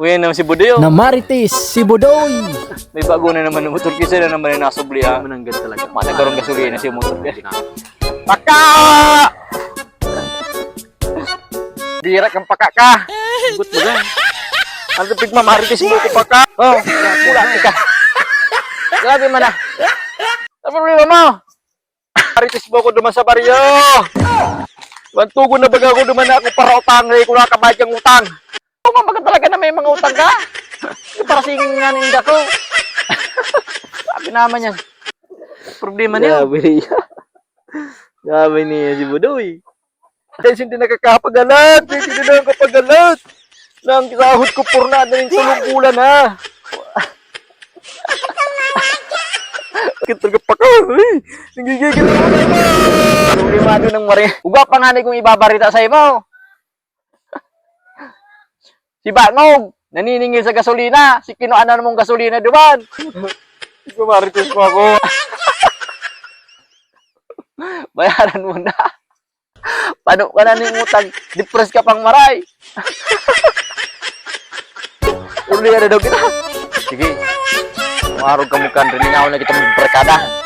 Uy, naman si Budoy. Na Marites si Budoy. May bago na naman ng motor. Kisa na naman yung nasubli ha. Mananggad talaga. Nagkaroon gasolina siya motor. Paka! Bira kang paka ka. Gut mo gan. Ano pigmamarites mo ko paka? Oh, pula ka. Grabe man na. Ano problema mo? Marites mo ko duman sa baryo. Bantugo na baga ko duman na ako para utang. Ko nakabayad yung utang. Kumambaga talaga na may mga utang ka. Para singin nga ninda ko. Sabi naman yan. Problema niya. Grabe niya. Grabe niya si Budoy. Dahil hindi nakakapagalat. Dahil hindi nakakapagalat. Nang sahod ko purna na yung tulong bulan ha. Kita ka pa ka. Nagigigil ako na mo. Problemado ng mari. Uga pa nga kung ibabarita sa iyo. Si Bangog, naniningil sa gasolina. Si kinuanan mong gasolina duman. Gumaritis mo ako. Bayaran mo na. Paano ka na ng utang? Depress ka pang maray. Uli na daw kita. Sige. Umarog ka mukha. Riningaw na kita magbarkada.